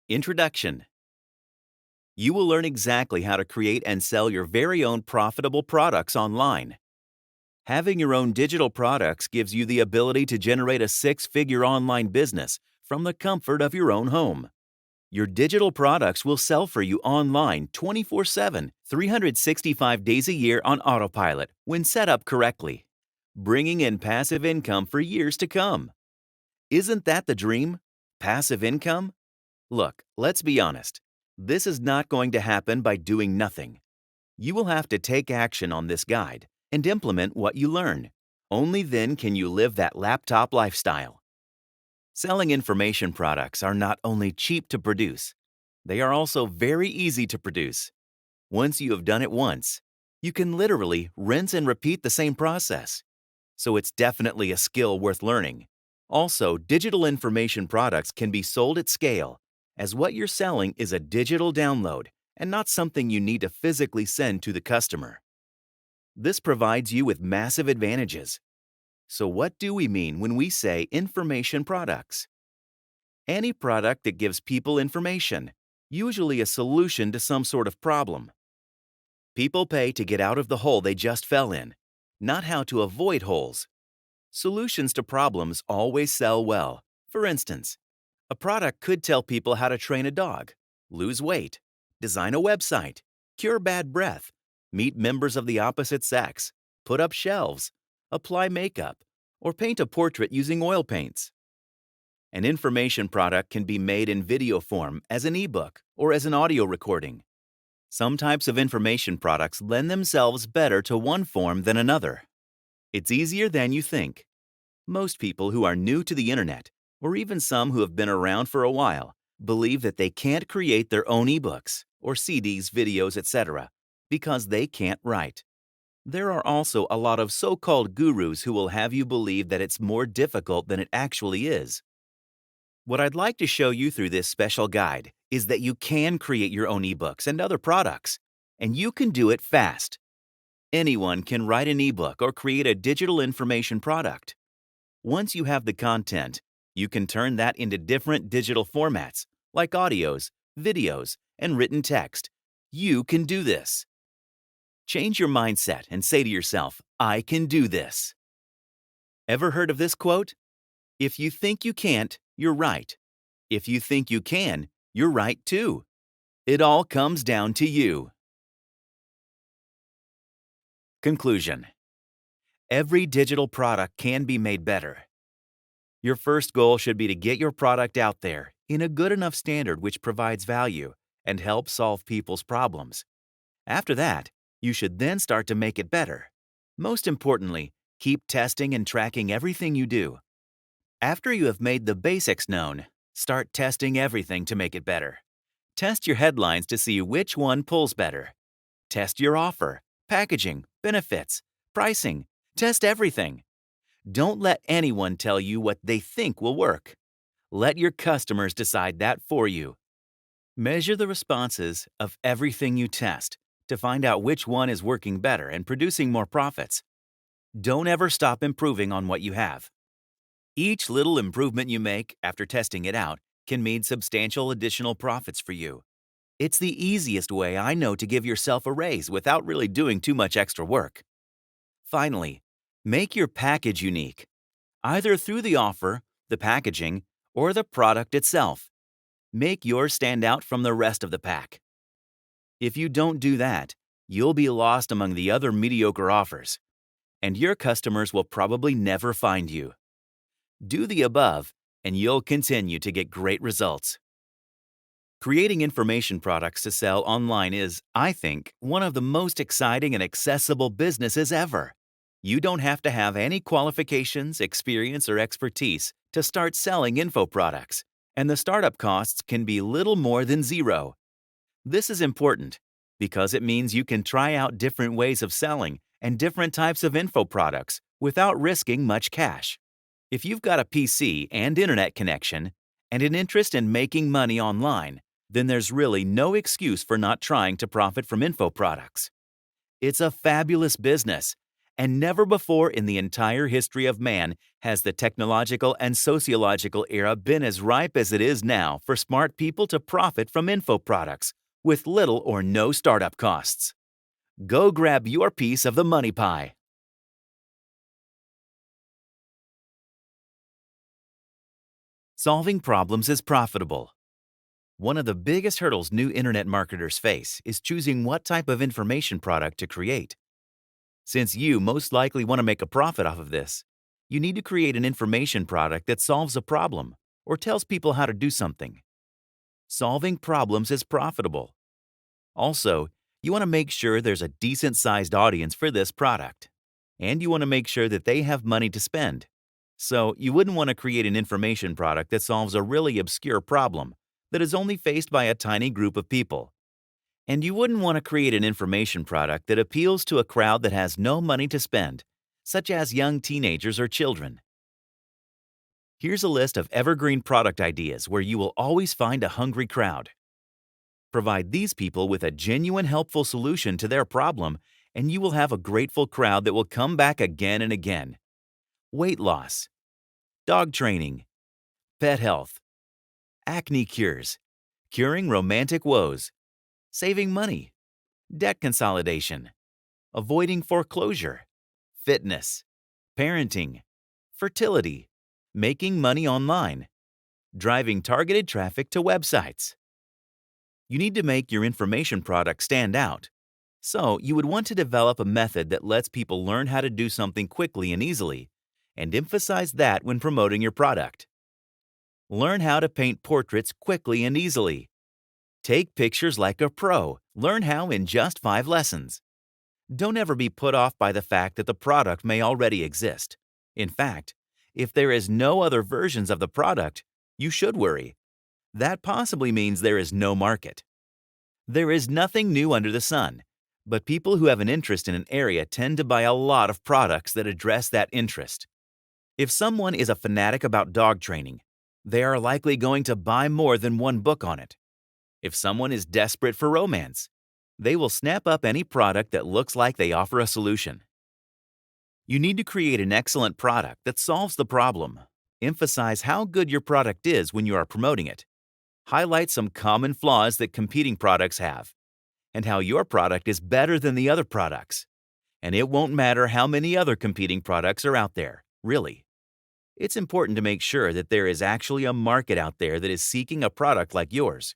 Introduction. You will learn exactly how to create and sell your very own profitable products online. Having your own digital products gives you the ability to generate a six-figure online business from the comfort of your own home. Your digital products will sell for you online 24/7, 365 days a year on autopilot when set up correctly, bringing in passive income for years to come. Isn't that the dream? Passive income? Look, let's be honest. This is not going to happen by doing nothing. You will have to take action on this guide and implement what you learn. Only then can you live that laptop lifestyle. Selling information products are not only cheap to produce, they are also very easy to produce. Once you have done it once, you can literally rinse and repeat the same process. So it's definitely a skill worth learning. Also, digital information products can be sold at scale, as what you're selling is a digital download and not something you need to physically send to the customer. This provides you with massive advantages. So what do we mean when we say information products? Any product that gives people information, usually a solution to some sort of problem. People pay to get out of the hole they just fell in, not how to avoid holes. Solutions to problems always sell well. For instance, a product could tell people how to train a dog, lose weight, design a website, cure bad breath, meet members of the opposite sex, put up shelves, apply makeup, or paint a portrait using oil paints. An information product can be made in video form as an ebook or as an audio recording. Some types of information products lend themselves better to one form than another. It's easier than you think. Most people who are new to the internet, or even some who have been around for a while, believe that they can't create their own ebooks or CDs, videos, etc. because they can't write. There are also a lot of so-called gurus who will have you believe that it's more difficult than it actually is. What I'd like to show you through this special guide is that you can create your own ebooks and other products, and you can do it fast. Anyone can write an ebook or create a digital information product. Once you have the content, you can turn that into different digital formats like audios, videos, and written text. You can do this. Change your mindset and say to yourself, I can do this. Ever heard of this quote? If you think you can't, you're right. If you think you can, you're right too. It all comes down to you. Conclusion. Every digital product can be made better. Your first goal should be to get your product out there in a good enough standard which provides value and helps solve people's problems. After that, you should then start to make it better. Most importantly, keep testing and tracking everything you do. After you have made the basics known, start testing everything to make it better. Test your headlines to see which one pulls better. Test your offer, packaging, benefits, pricing. Test everything. Don't let anyone tell you what they think will work. Let your customers decide that for you. Measure the responses of everything you test to find out which one is working better and producing more profits. Don't ever stop improving on what you have. Each little improvement you make after testing it out can mean substantial additional profits for you. It's the easiest way I know to give yourself a raise without really doing too much extra work. Finally, make your package unique, either through the offer, the packaging, or the product itself. Make yours stand out from the rest of the pack. If you don't do that, you'll be lost among the other mediocre offers, and your customers will probably never find you. Do the above, and you'll continue to get great results. Creating information products to sell online is, I think, one of the most exciting and accessible businesses ever. You don't have to have any qualifications, experience, or expertise to start selling info products, and the startup costs can be little more than zero. This is important because it means you can try out different ways of selling and different types of info products without risking much cash. If you've got a PC and internet connection and an interest in making money online, then there's really no excuse for not trying to profit from info products. It's a fabulous business, And never before in the entire history of man has the technological and sociological era been as ripe as it is now for smart people to profit from info products with little or no startup costs. Go grab your piece of the money pie. Solving problems is profitable. One of the biggest hurdles new internet marketers face is choosing what type of information product to create. Since you most likely want to make a profit off of this, you need to create an information product that solves a problem or tells people how to do something. Solving problems is profitable. Also, you want to make sure there's a decent-sized audience for this product. And you want to make sure that they have money to spend. So, you wouldn't want to create an information product that solves a really obscure problem that is only faced by a tiny group of people. And you wouldn't want to create an information product that appeals to a crowd that has no money to spend, such as young teenagers or children. Here's a list of evergreen product ideas where you will always find a hungry crowd. Provide these people with a genuine helpful solution to their problem, and you will have a grateful crowd that will come back again and again. Weight loss, dog training, pet health, acne cures, curing romantic woes, saving money, debt consolidation, avoiding foreclosure, fitness, parenting, fertility, making money online, driving targeted traffic to websites. You need to make your information product stand out. So, you would want to develop a method that lets people learn how to do something quickly and easily, and emphasize that when promoting your product. Learn how to paint portraits quickly and easily. Take pictures like a pro. Learn how in just 5 lessons. Don't ever be put off by the fact that the product may already exist. In fact, if there is no other versions of the product, you should worry. That possibly means there is no market. There is nothing new under the sun, but people who have an interest in an area tend to buy a lot of products that address that interest. If someone is a fanatic about dog training, they are likely going to buy more than one book on it. If someone is desperate for romance, they will snap up any product that looks like they offer a solution. You need to create an excellent product that solves the problem. Emphasize how good your product is when you are promoting it. Highlight some common flaws that competing products have, and how your product is better than the other products. And it won't matter how many other competing products are out there, really. It's important to make sure that there is actually a market out there that is seeking a product like yours.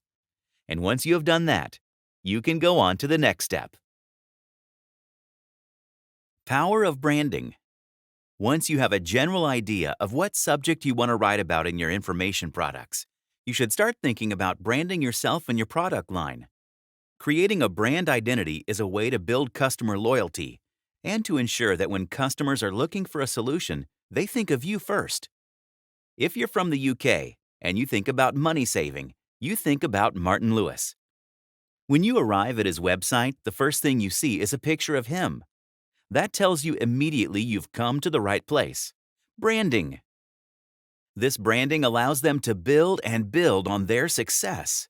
And once you have done that, you can go on to the next step. Power of branding. Once you have a general idea of what subject you want to write about in your information products, you should start thinking about branding yourself and your product line. Creating a brand identity is a way to build customer loyalty and to ensure that when customers are looking for a solution, they think of you first. If you're from the UK and you think about money saving, you think about Martin Lewis. When you arrive at his website, the first thing you see is a picture of him. That tells you immediately you've come to the right place. Branding. This branding allows them to build and build on their success.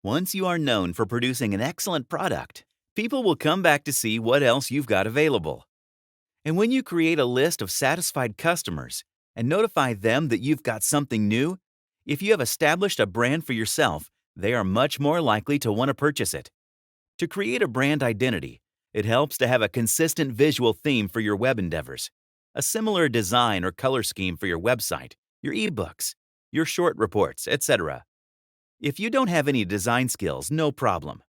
Once you are known for producing an excellent product, people will come back to see what else you've got available. And when you create a list of satisfied customers and notify them that you've got something new, if you have established a brand for yourself, they are much more likely to want to purchase it. To create a brand identity, it helps to have a consistent visual theme for your web endeavors, a similar design or color scheme for your website, your ebooks, your short reports, etc. If you don't have any design skills, no problem.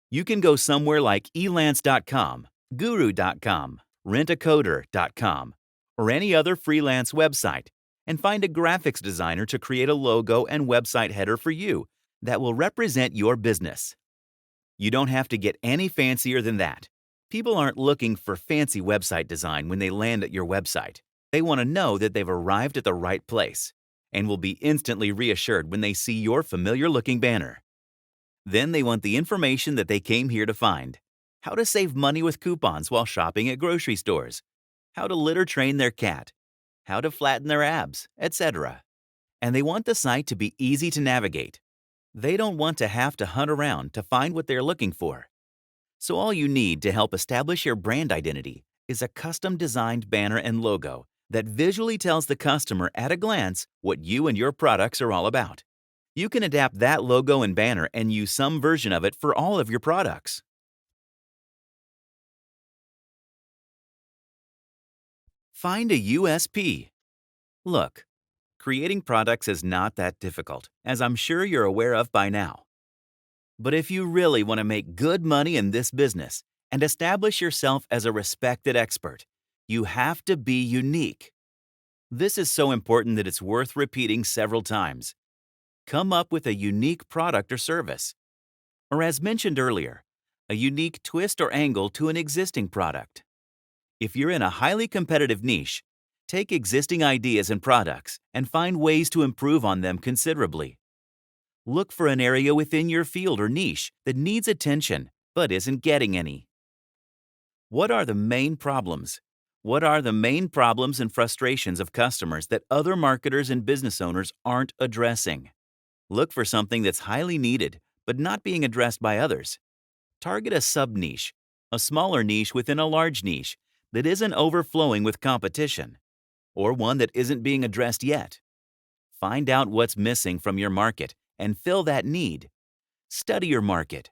You can go somewhere like elance.com, guru.com, rentacoder.com, or any other freelance website and find a graphics designer to create a logo and website header for you that will represent your business. You don't have to get any fancier than that. People aren't looking for fancy website design when they land at your website. They want to know that they've arrived at the right place and will be instantly reassured when they see your familiar-looking banner. Then they want the information that they came here to find. How to save money with coupons while shopping at grocery stores. How to litter train their cat. How to flatten their abs, etc. And they want the site to be easy to navigate. They don't want to have to hunt around to find what they're looking for. So all you need to help establish your brand identity is a custom-designed banner and logo that visually tells the customer at a glance what you and your products are all about. You can adapt that logo and banner and use some version of it for all of your products. Find a USP. Look, creating products is not that difficult, as I'm sure you're aware of by now. But if you really want to make good money in this business and establish yourself as a respected expert, you have to be unique. This is so important that it's worth repeating several times. Come up with a unique product or service. Or as mentioned earlier, a unique twist or angle to an existing product. If you're in a highly competitive niche, take existing ideas and products and find ways to improve on them considerably. Look for an area within your field or niche that needs attention but isn't getting any. What are the main problems? What are the main problems and frustrations of customers that other marketers and business owners aren't addressing? Look for something that's highly needed but not being addressed by others. Target a sub-niche, a smaller niche within a large niche that isn't overflowing with competition, or one that isn't being addressed yet. Find out what's missing from your market and fill that need. Study your market.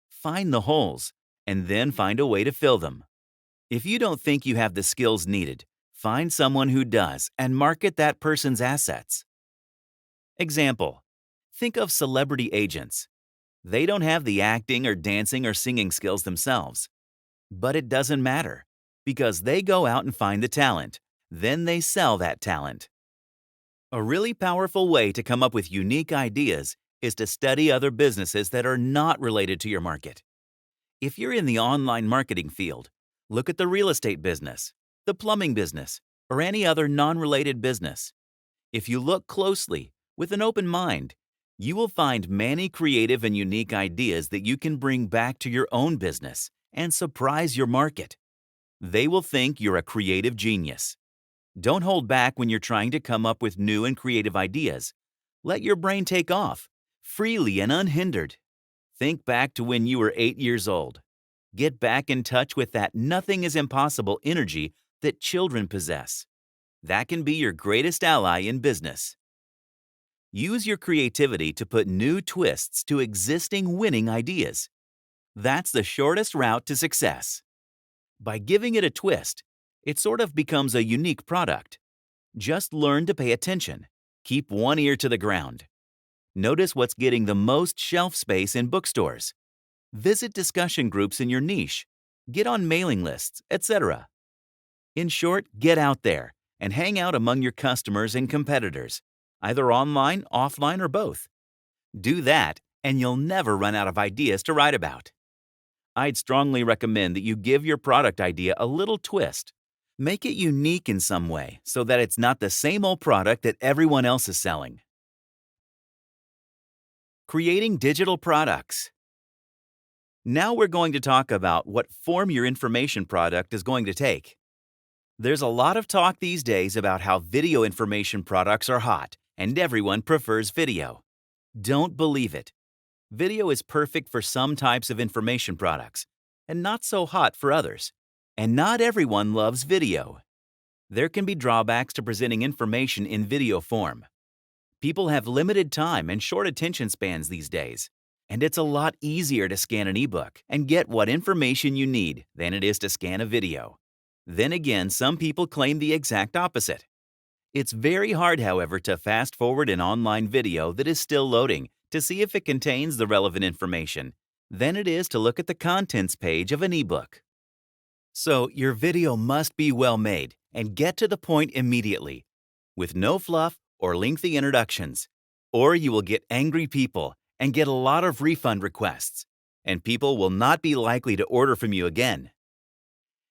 Find the holes, and then find a way to fill them. If you don't think you have the skills needed, find someone who does and market that person's assets. Example: think of celebrity agents. They don't have the acting or dancing or singing skills themselves. But it doesn't matter, because they go out and find the talent. Then they sell that talent. A really powerful way to come up with unique ideas is to study other businesses that are not related to your market. If you're in the online marketing field, look at the real estate business, the plumbing business, or any other non-related business. If you look closely, with an open mind, you will find many creative and unique ideas that you can bring back to your own business and surprise your market. They will think you're a creative genius. Don't hold back when you're trying to come up with new and creative ideas. Let your brain take off, freely and unhindered. Think back to when you were 8 years old. Get back in touch with that nothing is impossible energy that children possess. That can be your greatest ally in business. Use your creativity to put new twists to existing winning ideas. That's the shortest route to success. By giving it a twist, it sort of becomes a unique product. Just learn to pay attention. Keep one ear to the ground. Notice what's getting the most shelf space in bookstores. Visit discussion groups in your niche. Get on mailing lists, etc. In short, get out there and hang out among your customers and competitors, either online, offline, or both. Do that, and you'll never run out of ideas to write about. I'd strongly recommend that you give your product idea a little twist. Make it unique in some way so that it's not the same old product that everyone else is selling. Creating digital products. Now we're going to talk about what form your information product is going to take. There's a lot of talk these days about how video information products are hot and everyone prefers video. Don't believe it. Video is perfect for some types of information products and not so hot for others. And not everyone loves video. There can be drawbacks to presenting information in video form. People have limited time and short attention spans these days, and it's a lot easier to scan an ebook and get what information you need than it is to scan a video. Then again, some people claim the exact opposite. It's very hard, however, to fast forward an online video that is still loading to see if it contains the relevant information than it is to look at the contents page of an ebook. So your video must be well made and get to the point immediately, with no fluff or lengthy introductions, or you will get angry people and get a lot of refund requests, and people will not be likely to order from you again.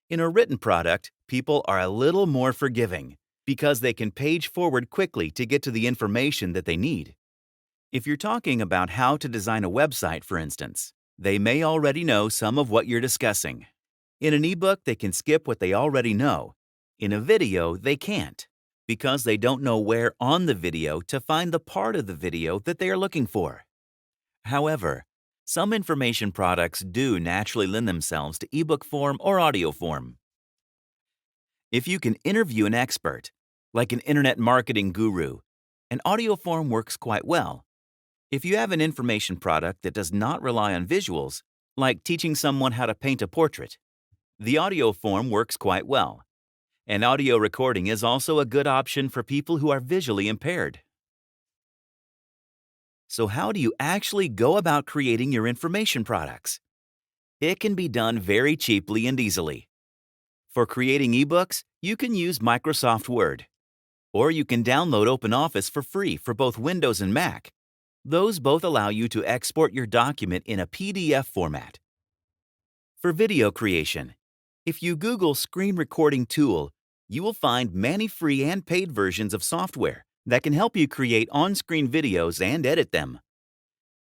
In a written product, people are a little more forgiving because they can page forward quickly to get to the information that they need. If you're talking about how to design a website, for instance, they may already know some of what you're discussing. In an ebook, they can skip what they already know. In a video, they can't, because they don't know where on the video to find the part of the video that they are looking for. However, some information products do naturally lend themselves to ebook form or audio form. If you can interview an expert, like an internet marketing guru, an audio form works quite well. If you have an information product that does not rely on visuals, like teaching someone how to paint a portrait, the audio form works quite well. And audio recording is also a good option for people who are visually impaired. So how do you actually go about creating your information products? It can be done very cheaply and easily. For creating ebooks, you can use Microsoft Word, or you can download OpenOffice for free for both Windows and Mac. Those both allow you to export your document in a PDF format. For video creation, if you Google screen recording tool, you will find many free and paid versions of software that can help you create on-screen videos and edit them.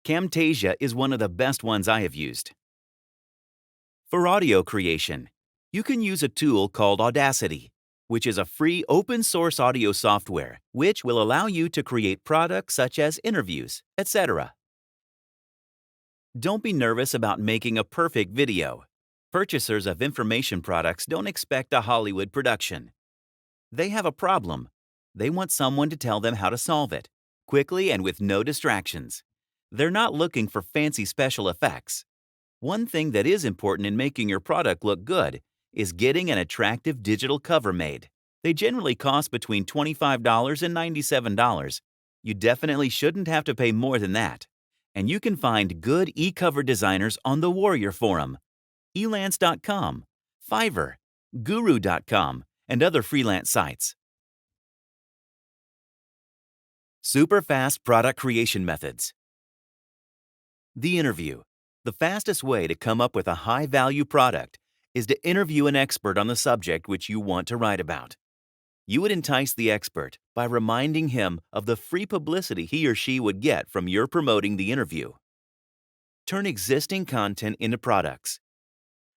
Camtasia is one of the best ones I have used. For audio creation, you can use a tool called Audacity, which is a free open-source audio software which will allow you to create products such as interviews, etc. Don't be nervous about making a perfect video. Purchasers of information products don't expect a Hollywood production. They have a problem. They want someone to tell them how to solve it, quickly and with no distractions. They're not looking for fancy special effects. One thing that is important in making your product look good is getting an attractive digital cover made. They generally cost between $25 and $97. You definitely shouldn't have to pay more than that. And you can find good e-cover designers on the Warrior Forum, elance.com, Fiverr, guru.com, and other freelance sites. Super fast product creation methods. The interview. The fastest way to come up with a high-value product is to interview an expert on the subject which you want to write about. You would entice the expert by reminding him of the free publicity he or she would get from your promoting the interview. Turn existing content into products.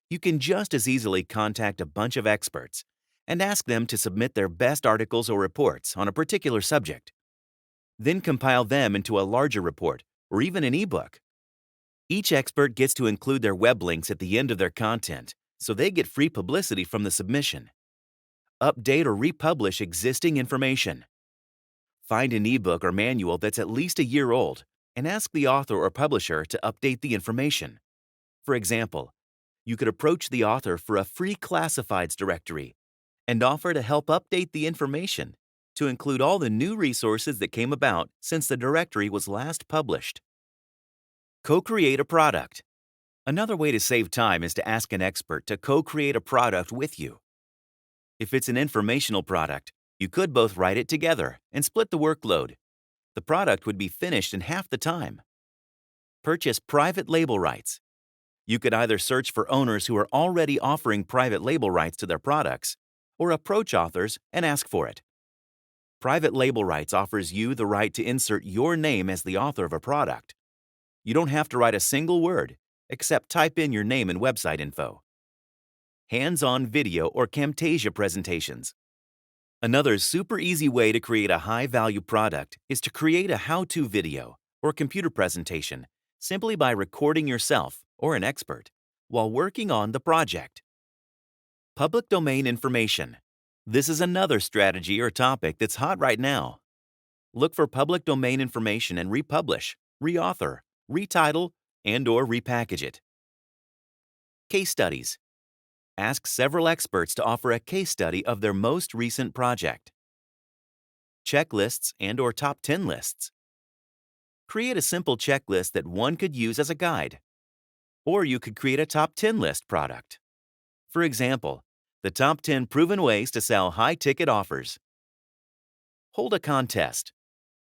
You can just as easily contact a bunch of experts and ask them to submit their best articles or reports on a particular subject. Then compile them into a larger report or even an ebook. Each expert gets to include their web links at the end of their content, so they get free publicity from the submission. Update or republish existing information. Find an ebook or manual that's at least a year old and ask the author or publisher to update the information. For example, you could approach the author for a free classifieds directory and offer to help update the information to include all the new resources that came about since the directory was last published. Co-create a product. Another way to save time is to ask an expert to co-create a product with you. If it's an informational product, you could both write it together and split the workload. The product would be finished in half the time. Purchase private label rights. You could either search for owners who are already offering private label rights to their products, or approach authors and ask for it. Private label rights offers you the right to insert your name as the author of a product. You don't have to write a single word, except type in your name and website info. Hands-on video or Camtasia presentations. Another super easy way to create a high-value product is to create a how-to video or computer presentation simply by recording yourself or an expert while working on the project. Public domain information. This is another strategy or topic that's hot right now. Look for public domain information and republish, reauthor, retitle, and/or repackage it. Case studies. Ask several experts to offer a case study of their most recent project. Checklists and/or top 10 lists. Create a simple checklist that one could use as a guide. Or you could create a top 10 list product. For example, the top 10 proven ways to sell high-ticket offers. Hold a contest.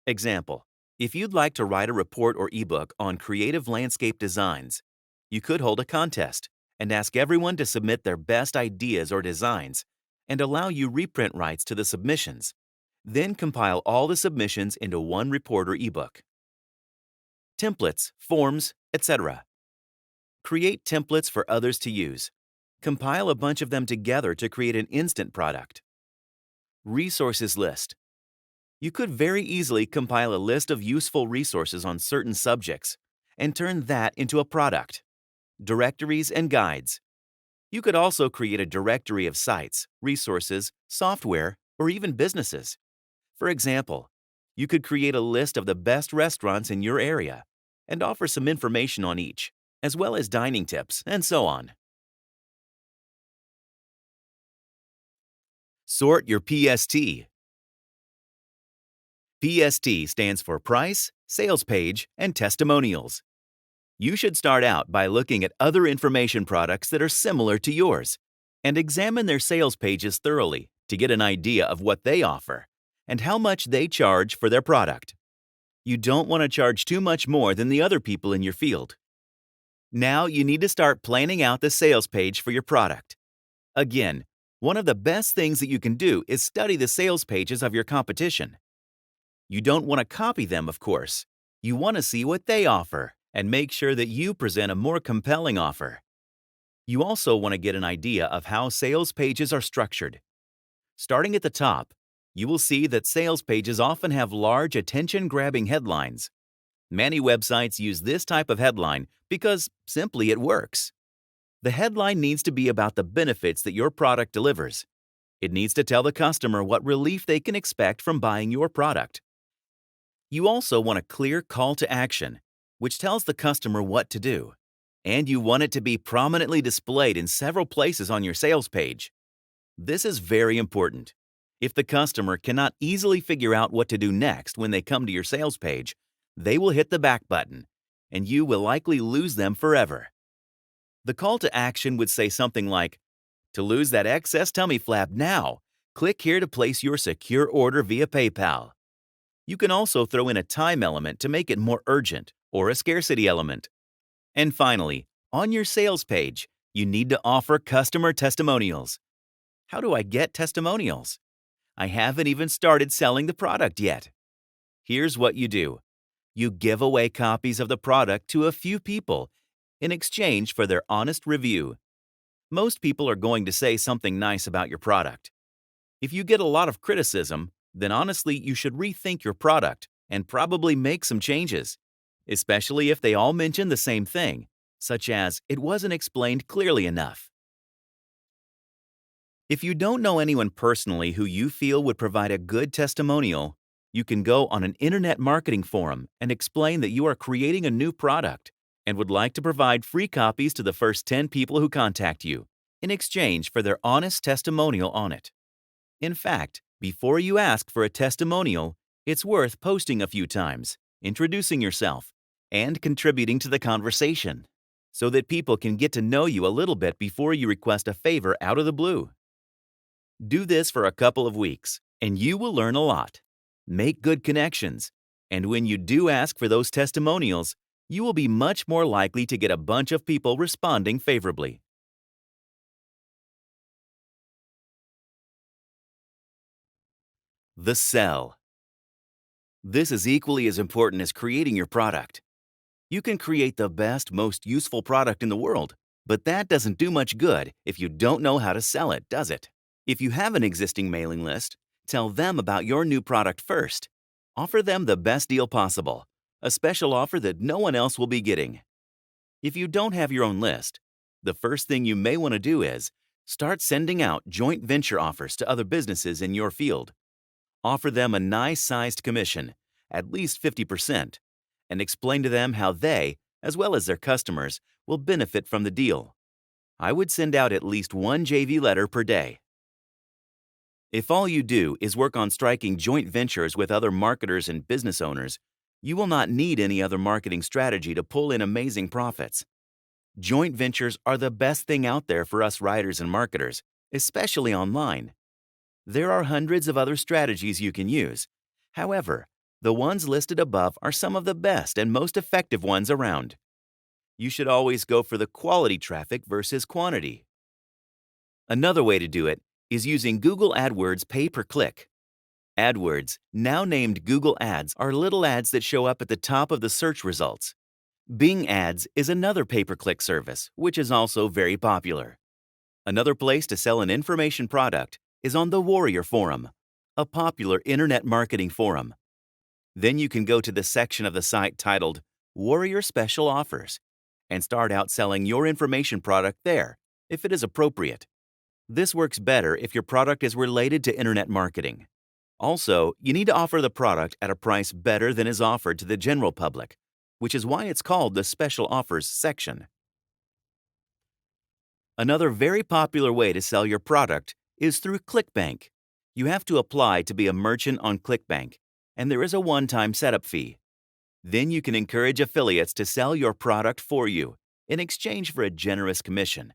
Example, if you'd like to write a report or ebook on creative landscape designs, you could hold a contest and ask everyone to submit their best ideas or designs and allow you reprint rights to the submissions. Then compile all the submissions into one report or ebook. Templates, forms, etc. Create templates for others to use. Compile a bunch of them together to create an instant product. Resources list. You could very easily compile a list of useful resources on certain subjects and turn that into a product. Directories and guides. You could also create a directory of sites, resources, software, or even businesses. For example, you could create a list of the best restaurants in your area and offer some information on each, as well as dining tips, and so on. Sort your PST. PST stands for Price, Sales Page, and Testimonials. You should start out by looking at other information products that are similar to yours and examine their sales pages thoroughly to get an idea of what they offer and how much they charge for their product. You don't want to charge too much more than the other people in your field. Now you need to start planning out the sales page for your product. Again, one of the best things that you can do is study the sales pages of your competition. You don't want to copy them, of course. You want to see what they offer and make sure that you present a more compelling offer. You also want to get an idea of how sales pages are structured. Starting at the top, you will see that sales pages often have large attention-grabbing headlines. Many websites use this type of headline because simply it works. The headline needs to be about the benefits that your product delivers. It needs to tell the customer what relief they can expect from buying your product. You also want a clear call to action, which tells the customer what to do. And you want it to be prominently displayed in several places on your sales page. This is very important. If the customer cannot easily figure out what to do next when they come to your sales page, they will hit the back button, and you will likely lose them forever. The call to action would say something like, "To lose that excess tummy flap now, click here to place your secure order via PayPal." You can also throw in a time element to make it more urgent, or a scarcity element. And finally, on your sales page, you need to offer customer testimonials. How do I get testimonials? I haven't even started selling the product yet. Here's what you do. You give away copies of the product to a few people in exchange for their honest review. Most people are going to say something nice about your product. If you get a lot of criticism, then honestly you should rethink your product and probably make some changes, especially if they all mention the same thing, such as it wasn't explained clearly enough. If you don't know anyone personally who you feel would provide a good testimonial, you can go on an internet marketing forum and explain that you are creating a new product and would like to provide free copies to the first 10 people who contact you in exchange for their honest testimonial on it. In fact, before you ask for a testimonial, it's worth posting a few times, introducing yourself, and contributing to the conversation so that people can get to know you a little bit before you request a favor out of the blue. Do this for a couple of weeks, and you will learn a lot. Make good connections, and when you do ask for those testimonials, you will be much more likely to get a bunch of people responding favorably. The sell. This is equally as important as creating your product. You can create the best, most useful product in the world, but that doesn't do much good if you don't know how to sell it, does it? If you have an existing mailing list, tell them about your new product first. Offer them the best deal possible, a special offer that no one else will be getting. If you don't have your own list, the first thing you may want to do is start sending out joint venture offers to other businesses in your field. Offer them a nice-sized commission, at least 50%, and explain to them how they, as well as their customers, will benefit from the deal. I would send out at least one JV letter per day. If all you do is work on striking joint ventures with other marketers and business owners, you will not need any other marketing strategy to pull in amazing profits. Joint ventures are the best thing out there for us writers and marketers, especially online. There are hundreds of other strategies you can use. However, the ones listed above are some of the best and most effective ones around. You should always go for the quality traffic versus quantity. Another way to do it is using Google AdWords pay-per-click. AdWords, now named Google Ads, are little ads that show up at the top of the search results. Bing Ads is another pay-per-click service, which is also very popular. Another place to sell an information product is on the Warrior Forum, a popular internet marketing forum. Then you can go to the section of the site titled Warrior Special Offers and start out selling your information product there if it is appropriate. This works better if your product is related to internet marketing. Also, you need to offer the product at a price better than is offered to the general public, which is why it's called the special offers section. Another very popular way to sell your product is through ClickBank. You have to apply to be a merchant on ClickBank, and there is a one-time setup fee. Then you can encourage affiliates to sell your product for you in exchange for a generous commission.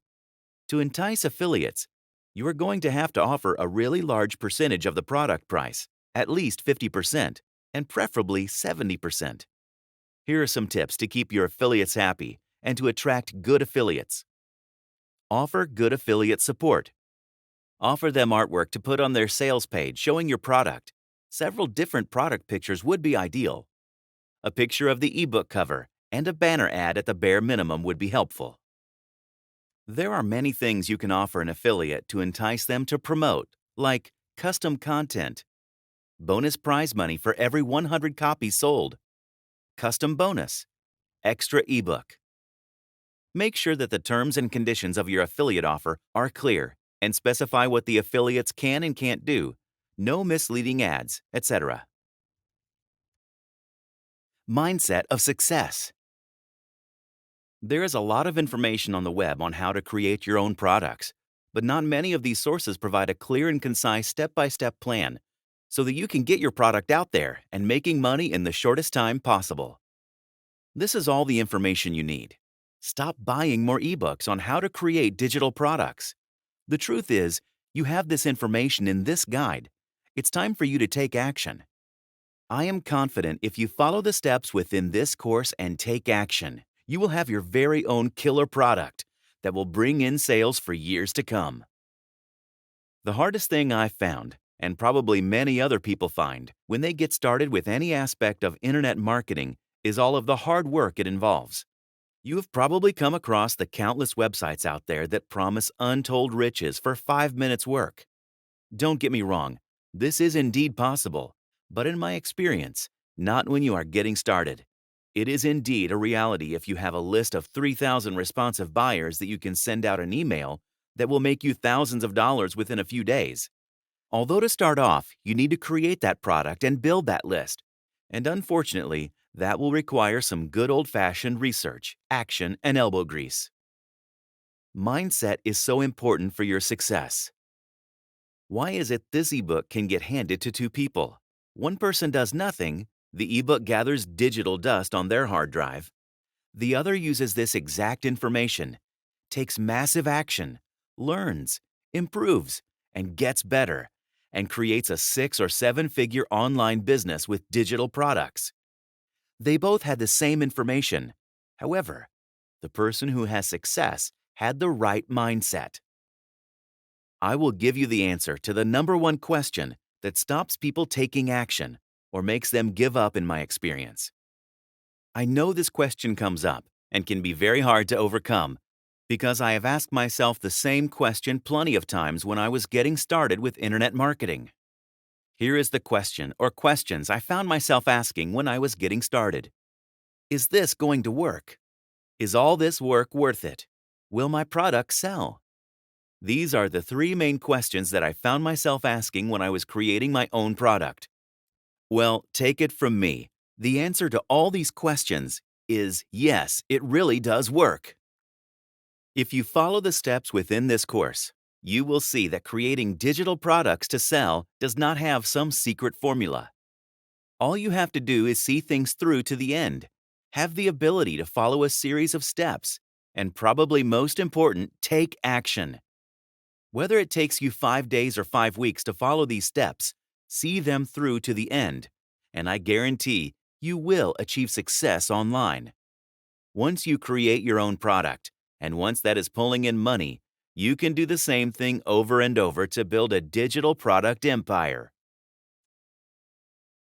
To entice affiliates, you are going to have to offer a really large percentage of the product price, at least 50%, and preferably 70%. Here are some tips to keep your affiliates happy and to attract good affiliates. Offer good affiliate support. Offer them artwork to put on their sales page showing your product. Several different product pictures would be ideal. A picture of the ebook cover and a banner ad at the bare minimum would be helpful. There are many things you can offer an affiliate to entice them to promote, like custom content, bonus prize money for every 100 copies sold, custom bonus, extra ebook. Make sure that the terms and conditions of your affiliate offer are clear and specify what the affiliates can and can't do, no misleading ads, etc. Mindset of success. There is a lot of information on the web on how to create your own products, but not many of these sources provide a clear and concise step-by-step plan so that you can get your product out there and making money in the shortest time possible. This is all the information you need. Stop buying more ebooks on how to create digital products. The truth is, you have this information in this guide. It's time for you to take action. I am confident if you follow the steps within this course and take action, you will have your very own killer product that will bring in sales for years to come. The hardest thing I've found, and probably many other people find, when they get started with any aspect of internet marketing is all of the hard work it involves. You have probably come across the countless websites out there that promise untold riches for 5 minutes work. Don't get me wrong, this is indeed possible, but in my experience, not when you are getting started. It is indeed a reality if you have a list of 3,000 responsive buyers that you can send out an email that will make you thousands of dollars within a few days. Although to start off, you need to create that product and build that list. And unfortunately, that will require some good old-fashioned research, action, and elbow grease. Mindset is so important for your success. Why is it this ebook can get handed to 2 people? One person does nothing. The ebook gathers digital dust on their hard drive. The other uses this exact information, takes massive action, learns, improves, and gets better, and creates a 6- or 7-figure online business with digital products. They both had the same information. However, the person who has success had the right mindset. I will give you the answer to the #1 question that stops people taking action or makes them give up in my experience. I know this question comes up and can be very hard to overcome because I have asked myself the same question plenty of times when I was getting started with internet marketing. Here is the question or questions I found myself asking when I was getting started. Is this going to work? Is all this work worth it? Will my product sell? These are the 3 main questions that I found myself asking when I was creating my own product. Well, take it from me. The answer to all these questions is yes, it really does work. If you follow the steps within this course, you will see that creating digital products to sell does not have some secret formula. All you have to do is see things through to the end, have the ability to follow a series of steps, and probably most important, take action. Whether it takes you 5 days or 5 weeks to follow these steps, see them through to the end, and I guarantee you will achieve success online. Once you create your own product, and once that is pulling in money, you can do the same thing over and over to build a digital product empire.